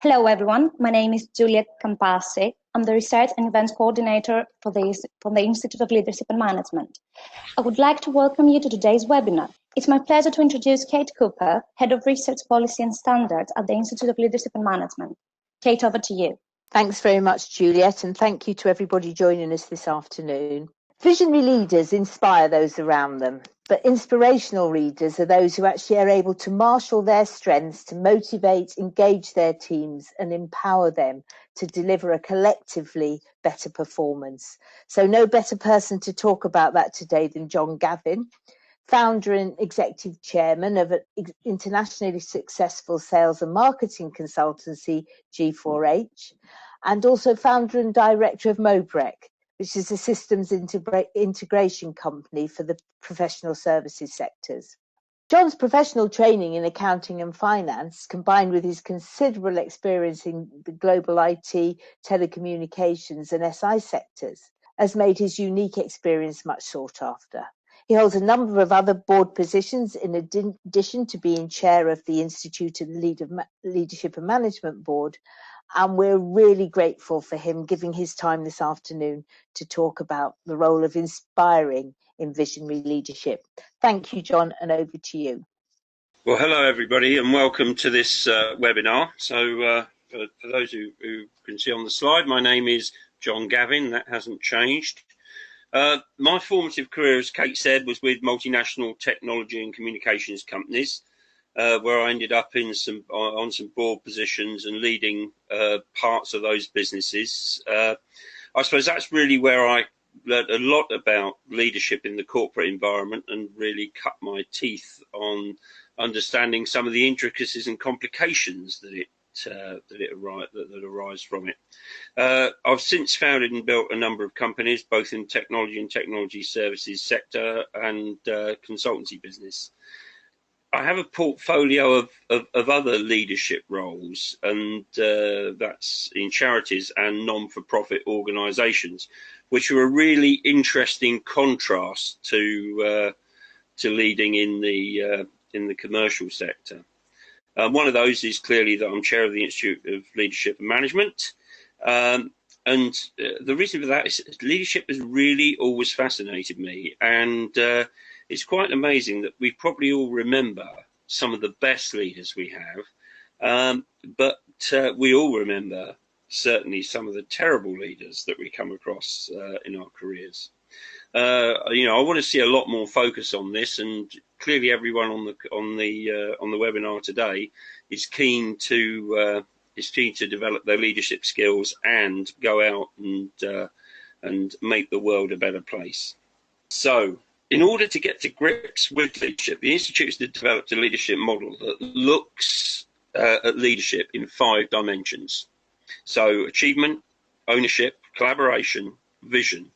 Hello, everyone. My name is Julia Campassi. I'm the Research and Events Coordinator for the Institute of Leadership and Management. I would like to welcome you to today's webinar. It's my pleasure to introduce Kate Cooper, Head of Research Policy and Standards at the Institute of Leadership and Management. Kate, over to you. Thanks very much, Juliet, and thank you to everybody joining us this afternoon. Visionary leaders inspire those around them, but inspirational leaders are those who actually are able to marshal their strengths to motivate, engage their teams and empower them to deliver a collectively better performance. So no better person to talk about that today than John Gavin, founder and executive chairman of an internationally successful sales and marketing consultancy, G4H, and also founder and director of Mobrec, which is a systems integration company for the professional services sectors. John's professional training in accounting and finance, combined with his considerable experience in the global IT, telecommunications and SI sectors, has made his unique experience much sought after. He holds a number of other board positions in addition to being chair of the Institute of Leadership and Management Board, and we're really grateful for him giving his time this afternoon to talk about the role of inspiring in visionary leadership. Thank you, John, and over to you. Well, hello, everybody, and welcome to this webinar. So for those who can see on the slide, my name is John Gavin. That hasn't changed. My formative career, as Kate said, was with multinational technology and communications companies, where I ended up on some board positions and leading parts of those businesses. I suppose that's really where I learned a lot about leadership in the corporate environment and really cut my teeth on understanding some of the intricacies and complications that arise from it. I've since founded and built a number of companies, both in technology and technology services sector and consultancy business. I have a portfolio of other leadership roles, and that's in charities and non-for-profit organisations, which are a really interesting contrast to leading in the commercial sector. One of those is clearly that I'm chair of the Institute of Leadership and Management, and the reason for that is leadership has really always fascinated me, and it's quite amazing that we probably all remember some of the best leaders we have, but we all remember certainly some of the terrible leaders that we come across in our careers. I want to see a lot more focus on this, and clearly everyone on the webinar today is keen to develop their leadership skills and go out and make the world a better place. So, in order to get to grips with leadership, the Institute has developed a leadership model that looks at leadership in 5 dimensions. So, achievement, ownership, collaboration, vision,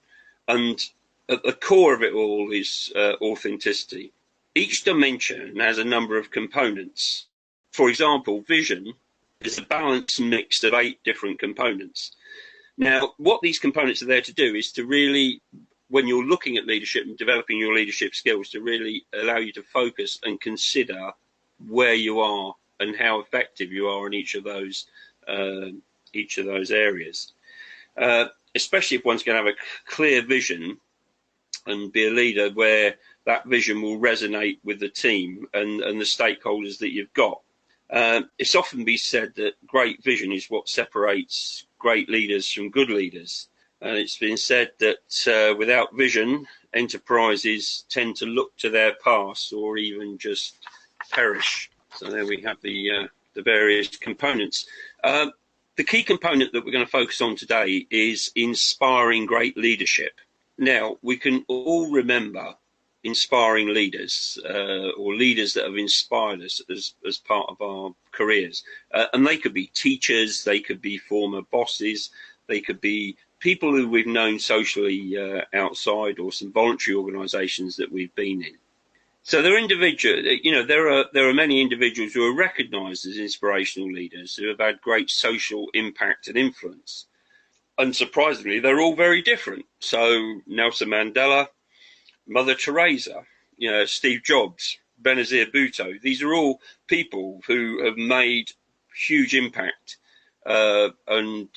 and at the core of it all is authenticity. Each dimension has a number of components. For example, vision is a balanced mix of 8 different components. Now, what these components are there to do is to really, when you're looking at leadership and developing your leadership skills, to really allow you to focus and consider where you are and how effective you are in each of those areas. Especially if one's going to have a clear vision and be a leader where that vision will resonate with the team and the stakeholders that you've got. It's often been said that great vision is what separates great leaders from good leaders. And it's been said that without vision, enterprises tend to look to their past or even just perish. So there we have the various components. The key component that we're going to focus on today is inspiring great leadership. Now, we can all remember inspiring leaders or leaders that have inspired us as part of our careers. And they could be teachers, they could be former bosses, they could be people who we've known socially outside, or some voluntary organisations that we've been in. So there are many individuals who are recognised as inspirational leaders who have had great social impact and influence. Unsurprisingly, they're all very different. So Nelson Mandela, Mother Teresa, Steve Jobs, Benazir Bhutto, these are all people who have made huge impact and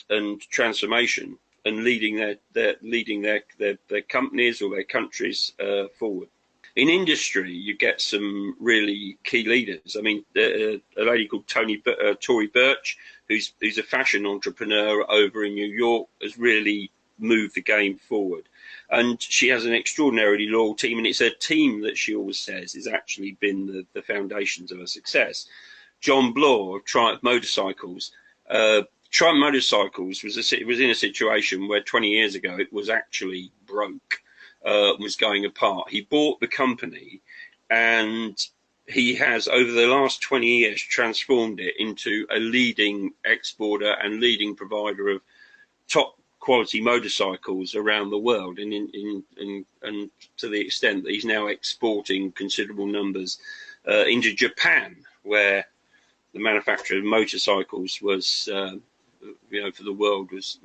transformation, and leading their companies or their countries forward. In industry, you get some really key leaders. I mean, a lady called Tory Burch, who's a fashion entrepreneur over in New York, has really moved the game forward. And she has an extraordinarily loyal team, and it's her team that she always says has actually been the foundations of her success. John Bloor of Triumph Motorcycles. Triumph Motorcycles was in a situation where 20 years ago it was actually broke, was going apart. He bought the company, and he has, over the last 20 years, transformed it into a leading exporter and leading provider of top quality motorcycles around the world, and to the extent that he's now exporting considerable numbers into Japan, where the manufacture of motorcycles was, for the world was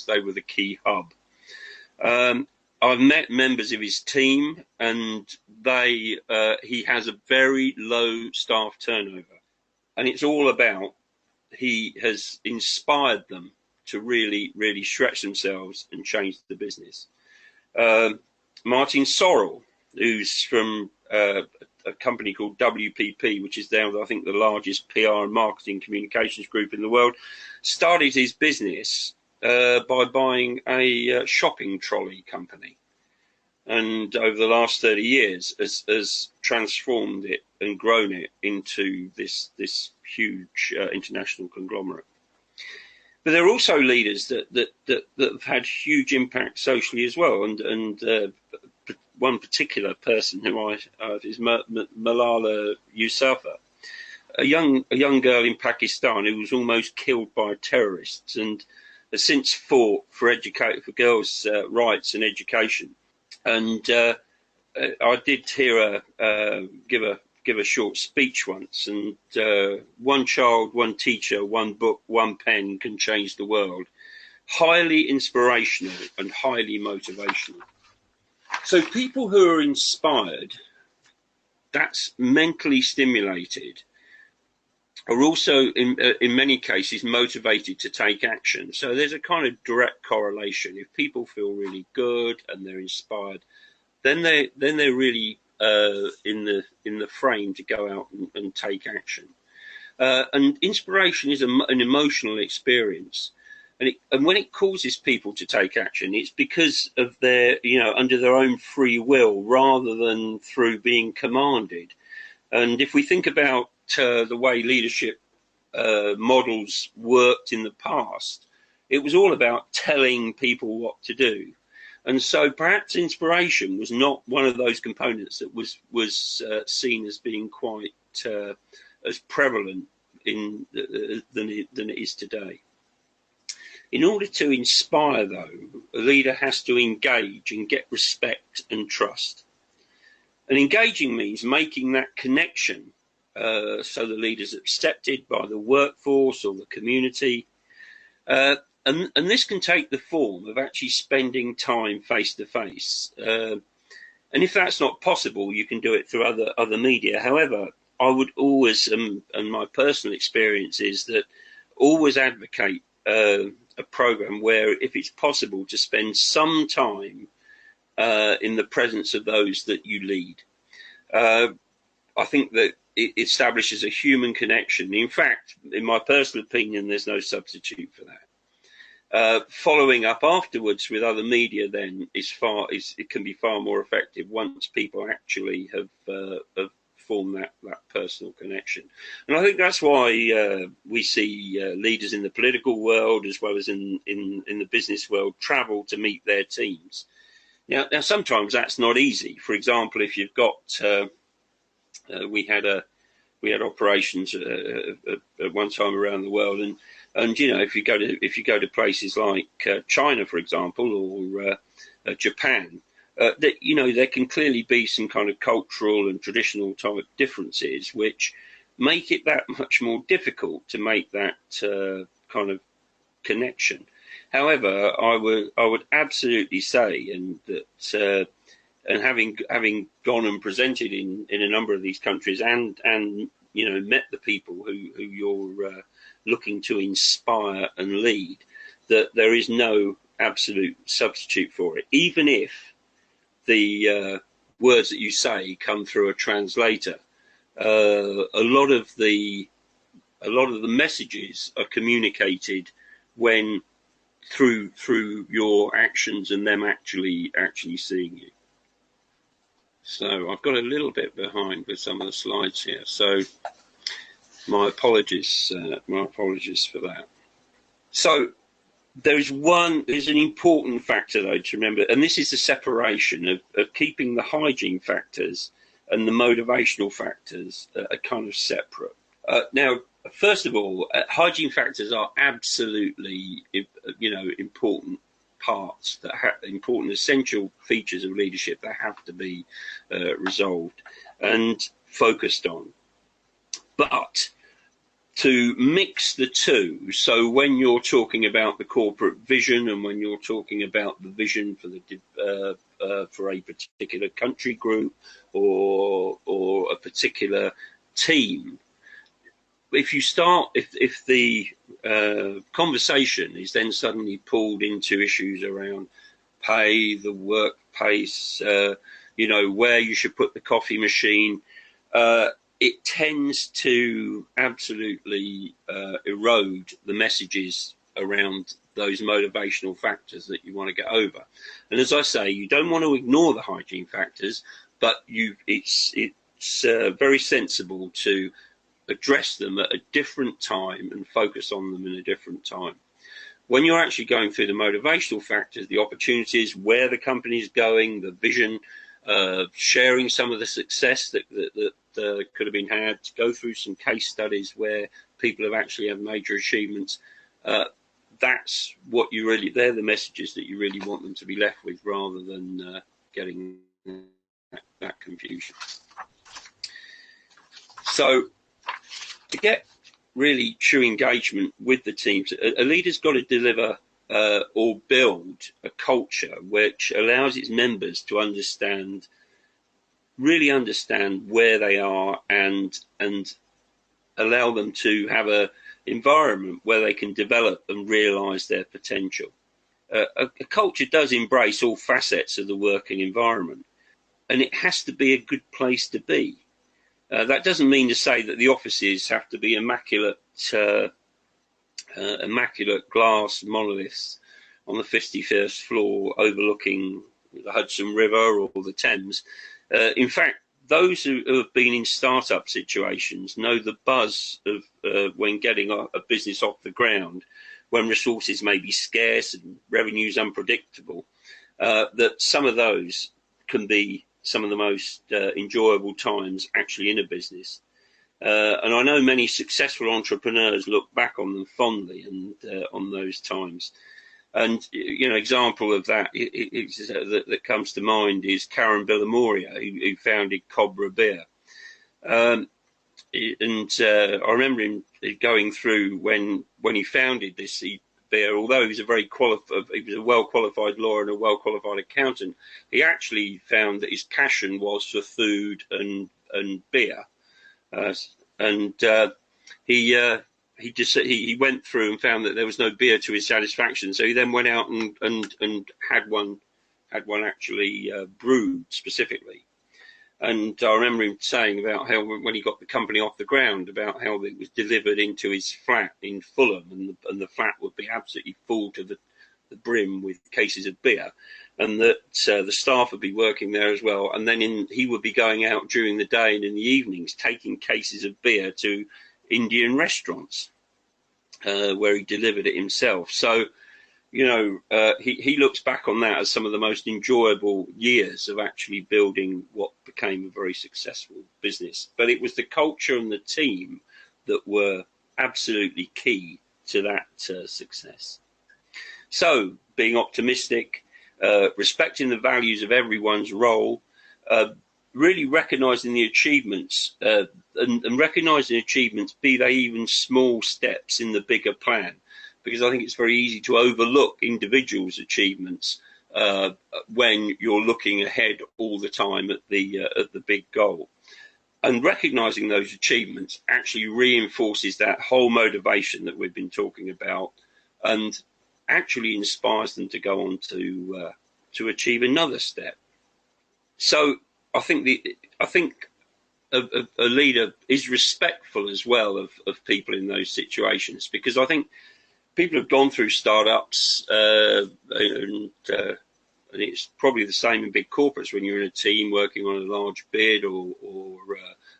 they were the key hub. I've met members of his team, and he has a very low staff turnover, and it's all about, he has inspired them to really, really stretch themselves and change the business. Martin Sorrell, who's from a company called WPP, which is now, I think, the largest PR and marketing communications group in the world, started his business by buying a shopping trolley company, and over the last 30 years has transformed it and grown it into this huge international conglomerate. But there are also leaders that have had huge impact socially as well, and one particular person who is Malala Yousafzai, a young girl in Pakistan who was almost killed by terrorists, and has since fought for girls' rights and education. And I did hear her give a short speech once, and one child, one teacher, one book, one pen can change the world. Highly inspirational and highly motivational. So people who are inspired, that's mentally stimulated, are also in many cases motivated to take action. So there's a kind of direct correlation. If people feel really good and they're inspired, then they're really in the frame to go out and take action. And inspiration is an emotional experience, and when it causes people to take action, it's because of their, under their own free will rather than through being commanded. And if we think about the way leadership models worked in the past, it was all about telling people what to do. And so perhaps inspiration was not one of those components that was seen as being quite as prevalent than it is today. In order to inspire, though, a leader has to engage and get respect and trust. And engaging means making that connection so the leader's accepted by the workforce or the community. And this can take the form of actually spending time face to face. And if that's not possible, you can do it through other media. However, I would always, and my personal experience is that, always advocate a program where, if it's possible, to spend some time in the presence of those that you lead. I think that it establishes a human connection. In fact, in my personal opinion, there's no substitute for that. Following up afterwards with other media then it can be far more effective once people actually have formed that personal connection. And I think that's why we see leaders in the political world as well as in the business world travel to meet their teams. Now sometimes that's not easy. For example, if you've got we had operations at one time around the world, and if you go to places like China, for example, or Japan, there can clearly be some kind of cultural and traditional type differences which make it that much more difficult to make that kind of connection. However, I would absolutely say, and that and having gone and presented in a number of these countries and met the people who you're looking to inspire and lead, that there is no absolute substitute for it, even if the words that you say come through a translator. A lot of the messages are communicated when through your actions and them actually seeing you. So I've got a little bit behind with some of the slides here, so my apologies for that. So there's an important factor though to remember, and this is the separation of keeping the hygiene factors and the motivational factors are kind of separate. Now, first of all, hygiene factors are absolutely, important parts, that important essential features of leadership that have to be resolved and focused on. But to mix the two, so when you're talking about the corporate vision and when you're talking about the vision for for a particular country group or a particular team, if the conversation is then suddenly pulled into issues around pay, the work pace, where you should put the coffee machine, it tends to absolutely erode the messages around those motivational factors that you want to get over. And as I say, you don't want to ignore the hygiene factors, but it's very sensible to address them at a different time and focus on them in a different time. When you're actually going through the motivational factors, the opportunities, where the company is going, the vision, sharing some of the success that could have been had, to go through some case studies where people have actually had major achievements, that's what they're the messages that you really want them to be left with, rather than getting that confusion. So to get really true engagement with the teams, a leader's got to deliver or build a culture which allows its members to really understand where they are and allow them to have an environment where they can develop and realise their potential. A culture does embrace all facets of the working environment, and it has to be a good place to be. That doesn't mean to say that the offices have to be immaculate glass monoliths on the 51st floor overlooking the Hudson River or the Thames. In fact, those who have been in startup situations know the buzz of when getting a business off the ground, when resources may be scarce and revenues unpredictable, that some of those can be some of the most enjoyable times actually in a business. And I know many successful entrepreneurs look back on them fondly and on those times. And, example of that that comes to mind is Karen Villamoria, who founded Cobra Beer. And I remember him going through when he founded this beer, although he was a well-qualified lawyer and a well-qualified accountant, he actually found that his passion was for food and beer. He went through and found that there was no beer to his satisfaction. So he then went out and had one actually brewed specifically. And I remember him saying about how when he got the company off the ground, about how it was delivered into his flat in Fulham, and the flat would be absolutely full to the brim with cases of beer, and that the staff would be working there as well. And then he would be going out during the day and in the evenings taking cases of beer to Indian restaurants where he delivered it himself. So, he looks back on that as some of the most enjoyable years of actually building what became a very successful business. But it was the culture and the team that were absolutely key to that success. So being optimistic, respecting the values of everyone's role, really recognising the achievements and recognising achievements, be they even small steps in the bigger plan. Because I think it's very easy to overlook individuals' achievements when you're looking ahead all the time at the big goal. And recognizing those achievements actually reinforces that whole motivation that we've been talking about, and actually inspires them to go on to achieve another step. So I think a leader is respectful as well of people in those situations, because I think people have gone through startups, and it's probably the same in big corporates. When you're in a team working on a large bid or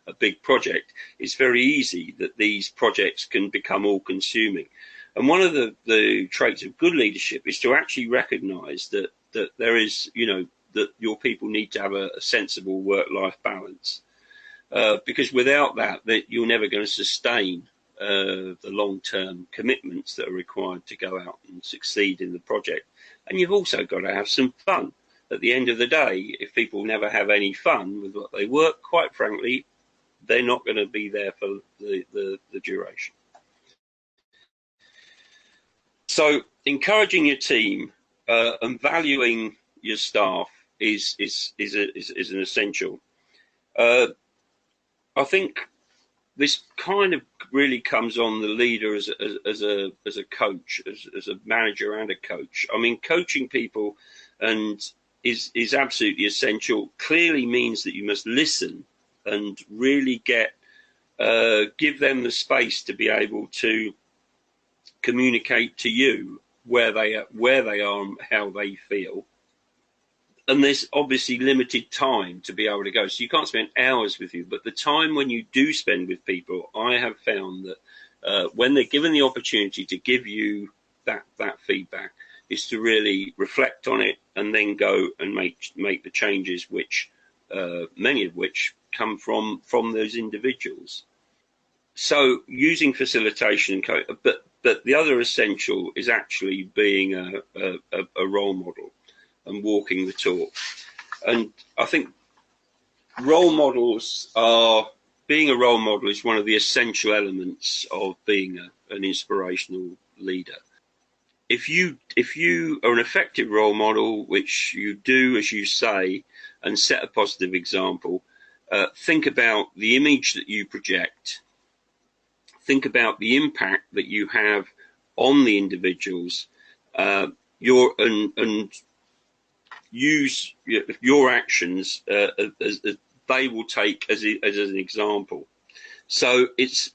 a big project, it's very easy that these projects can become all-consuming. And one of the traits of good leadership is to actually recognise that there is, that your people need to have a sensible work-life balance, because without that you're never going to sustain the long-term commitments that are required to go out and succeed in the project. And you've also got to have some fun. At the end of the day, if people never have any fun with what they work, quite frankly, they're not going to be there for the duration. So encouraging your team and valuing your staff is an essential. I think this kind of really comes on the leader as a coach, as a manager and a coach. I mean, coaching people is absolutely essential. Clearly means that you must listen and really give them the space to be able to communicate to you where they are and how they feel. And there's obviously limited time to be able to go, so you can't spend hours with you. But the time when you do spend with people, I have found that when they're given the opportunity to give you that feedback, is to really reflect on it and then go and make the changes, which many of which come from those individuals. So using facilitation, but the other essential is actually being a role model and walking the talk. And I think being a role model is one of the essential elements of being an inspirational leader. If you are an effective role model, which you do as you say, and set a positive example, think about the image that you project. Think about the impact that you have on the individuals, and use your actions as they will take as an example. So it's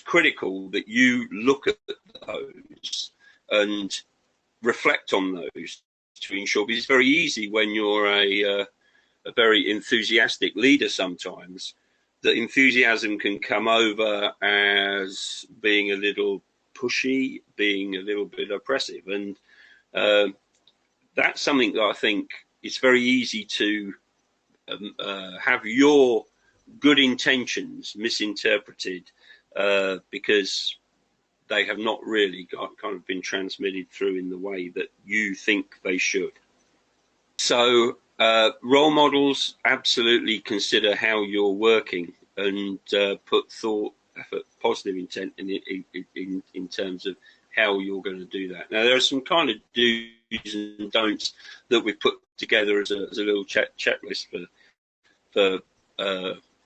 critical that you look at those and reflect on those to ensure, because it's very easy when you're a very enthusiastic leader sometimes, that enthusiasm can come over as being a little pushy, being a little bit oppressive, and that's something that I think it's very easy to have your good intentions misinterpreted because they have not really kind of been transmitted through in the way that you think they should. So role models, absolutely consider how you're working and put thought, effort, positive intent in terms of how you're going to do that. Now, there are some kind of do's and don'ts that we've put together as a little checklist for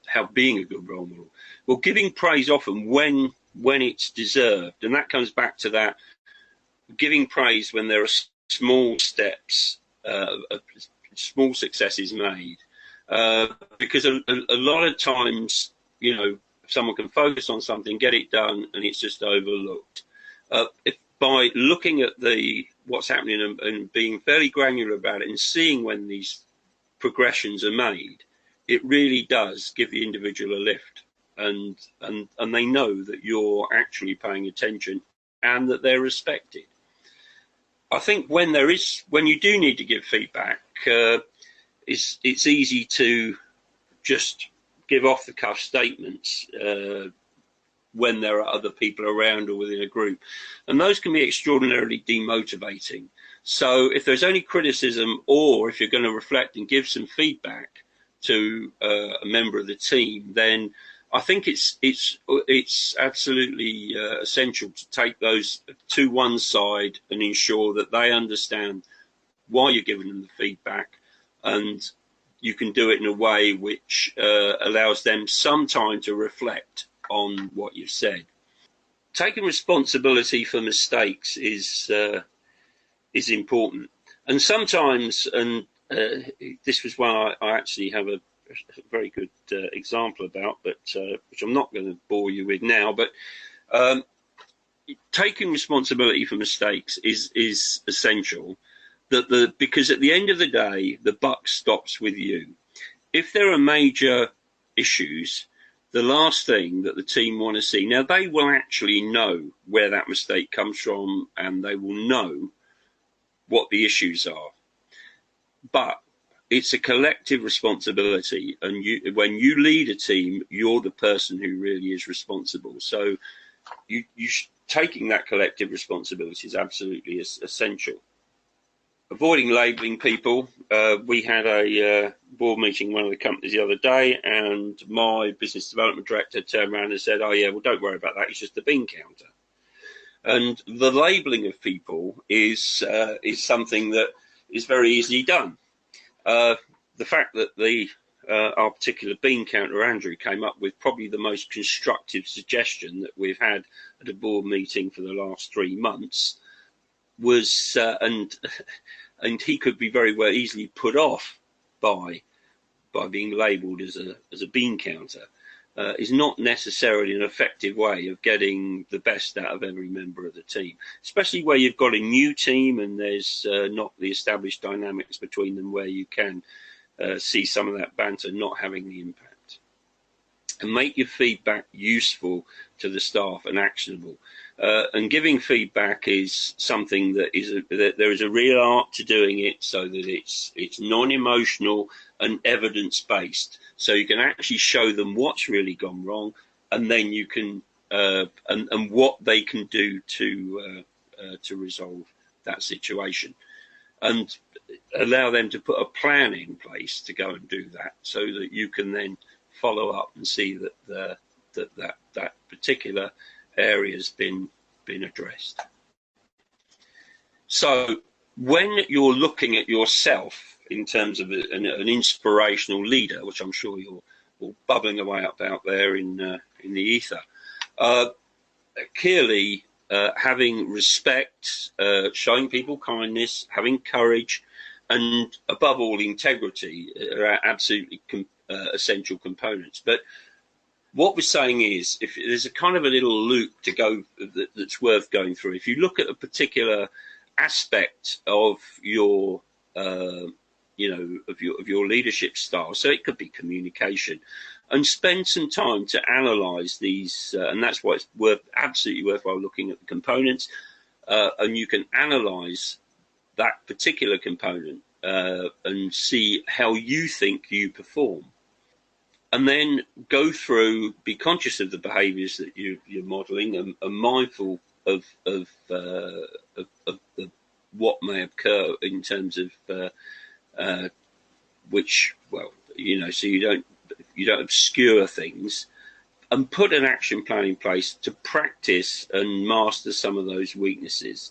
how being a good role model. Well, giving praise often when it's deserved, and that comes back to that giving praise when there are small steps, small successes made, because a lot of times, someone can focus on something, get it done, and it's just overlooked. By looking at what's happening and being fairly granular about it and seeing when these progressions are made, it really does give the individual a lift, and they know that you're actually paying attention and that they're respected. I think when you do need to give feedback, it's easy to just give off the cuff statements when there are other people around or within a group, and those can be extraordinarily demotivating. So if there's only criticism, or if you're going to reflect and give some feedback to a member of the team, then I think it's absolutely essential to take those to one side and ensure that they understand why you're giving them the feedback, and you can do it in a way which allows them some time to reflect on what you've said. Taking responsibility for mistakes is important, and sometimes, and this was one I actually have a very good example about, but which I'm not going to bore you with now. But taking responsibility for mistakes is essential. Because at the end of the day, the buck stops with you. If there are major issues, the last thing that the team want to see, now they will actually know where that mistake comes from, and they will know what the issues are. But it's a collective responsibility, and when you lead a team, you're the person who really is responsible. So taking that collective responsibility is absolutely essential. Avoiding labelling people. We had a board meeting in one of the companies the other day, and my business development director turned around and said, "Oh yeah, well, don't worry about that. It's just a bean counter." And the labelling of people is something that is very easily done. The fact that our particular bean counter, Andrew, came up with probably the most constructive suggestion that we've had at a board meeting for the last 3 months was, and he could be very well easily put off by being labelled as a bean counter, is not necessarily an effective way of getting the best out of every member of the team, especially where you've got a new team and there's not the established dynamics between them, where you can see some of that banter not having the impact. And make your feedback useful to the staff and actionable. And giving feedback is something that there is a real art to doing it, so that it's non-emotional and evidence-based. So you can actually show them what's really gone wrong, and then you can and what they can do to resolve that situation, and allow them to put a plan in place to go and do that, so that you can then follow up and see that that particular area has been addressed. So when you're looking at yourself in terms of an inspirational leader, which I'm sure you're all bubbling away up out there in the ether, clearly having respect, showing people kindness, having courage, and above all integrity are absolutely essential components. But what we're saying is, if there's a kind of a little loop to go that's worth going through, if you look at a particular aspect of your of your leadership style, so it could be communication, and spend some time to analyze these, and that's why it's absolutely worthwhile looking at the components, and you can analyze that particular component and see how you think you perform. And then go through, be conscious of the behaviours that you're modelling, and mindful of what may occur in terms of which, well, so you don't obscure things, and put an action plan in place to practice and master some of those weaknesses.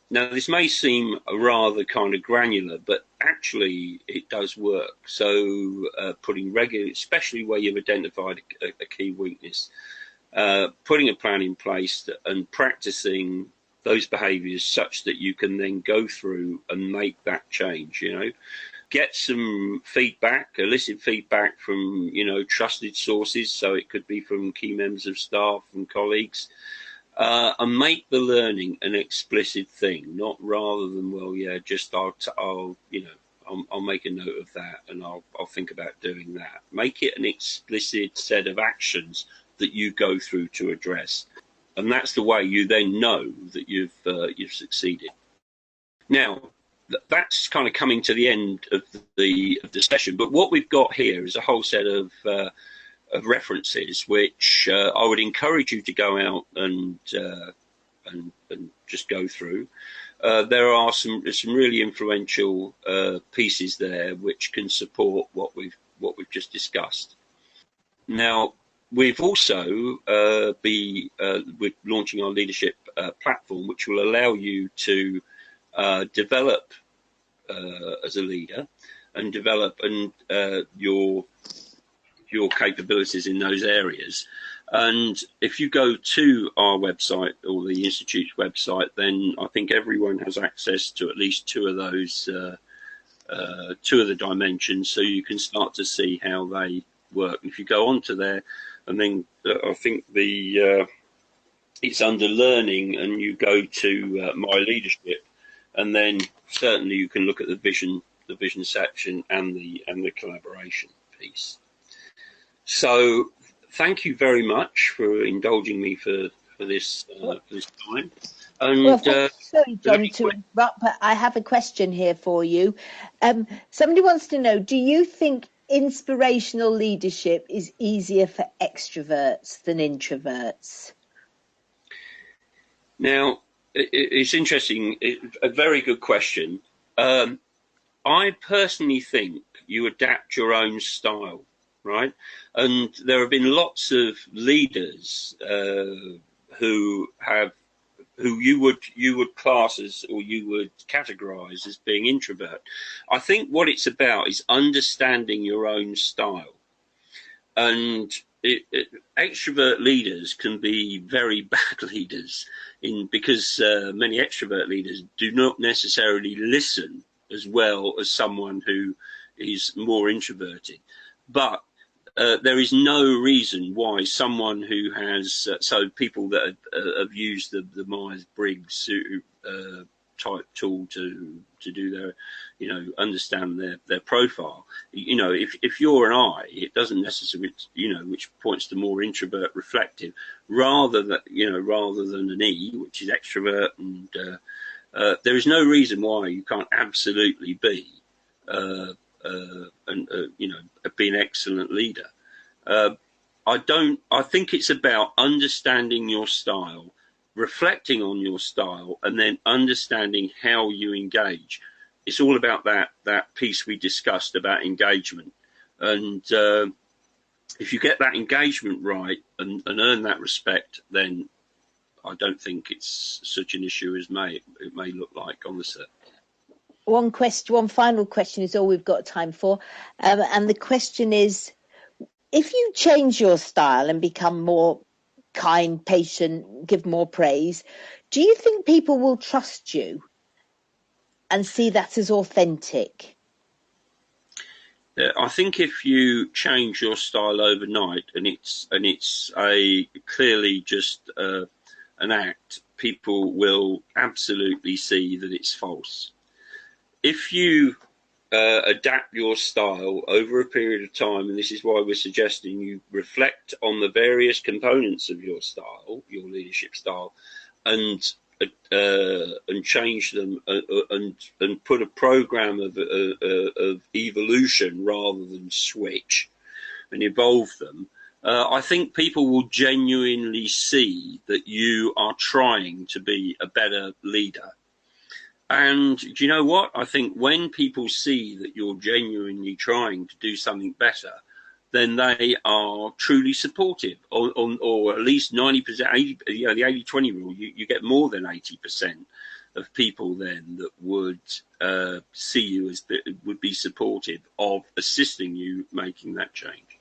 Now, this may seem rather kind of granular, but actually it does work. So putting regular, especially where you've identified a key weakness, putting a plan in place and practicing those behaviours such that you can then go through and make that change, Get some feedback, elicit feedback from, trusted sources. So it could be from key members of staff and colleagues. And make the learning an explicit thing, not rather than, well, yeah, just I'll make a note of that and I'll think about doing that. Make it an explicit set of actions that you go through to address, and that's the way you then know that you've succeeded. Now, that's kind of coming to the end of the session, but what we've got here is a whole set of references, which I would encourage you to go out and just go through. There are some really influential pieces there which can support what we've just discussed. Now, we've also we're launching our leadership platform, which will allow you to develop as a leader, and develop your capabilities in those areas. And if you go to our website or the Institute's website, then I think everyone has access to at least two of those, two of the dimensions, so you can start to see how they work. If you go onto there, and then I think it's under learning, and you go to my leadership, and then certainly you can look at the vision section and the collaboration piece. So thank you very much for indulging me for this time. And well, sorry, John, to interrupt, but I have a question here for you. Somebody wants to know, do you think inspirational leadership is easier for extroverts than introverts? Now, it's interesting. A very good question. I personally think you adapt your own style, right? And there have been lots of leaders who you would class as, or you would categorize as being introvert. I think what it's about is understanding your own style. And extrovert leaders can be very bad leaders because many extrovert leaders do not necessarily listen as well as someone who is more introverted. But there is no reason why someone who has so people that have used the Myers-Briggs type tool to do their, understand their profile. If you're an I, it doesn't necessarily, which points to more introvert reflective, rather than an E, which is extrovert. And there is no reason why you can't absolutely be be an excellent leader. I think it's about understanding your style, reflecting on your style, and then understanding how you engage. It's all about that piece we discussed about engagement. And if you get that engagement right and earn that respect, then I don't think it's such an issue as it may look like on the surface. One final question is all we've got time for. And the question is, if you change your style and become more kind, patient, give more praise, do you think people will trust you and see that as authentic? I think if you change your style overnight and it's clearly just an act, people will absolutely see that it's false. If you adapt your style over a period of time, and this is why we're suggesting you reflect on the various components of your style, your leadership style, and change them and put a program of evolution rather than switch and evolve them. I think people will genuinely see that you are trying to be a better leader. And do you know what? I think when people see that you're genuinely trying to do something better, then they are truly supportive, or at least 90%, 80%, the 80-20 rule, you get more than 80% of people then that would see you would be supportive of assisting you making that change.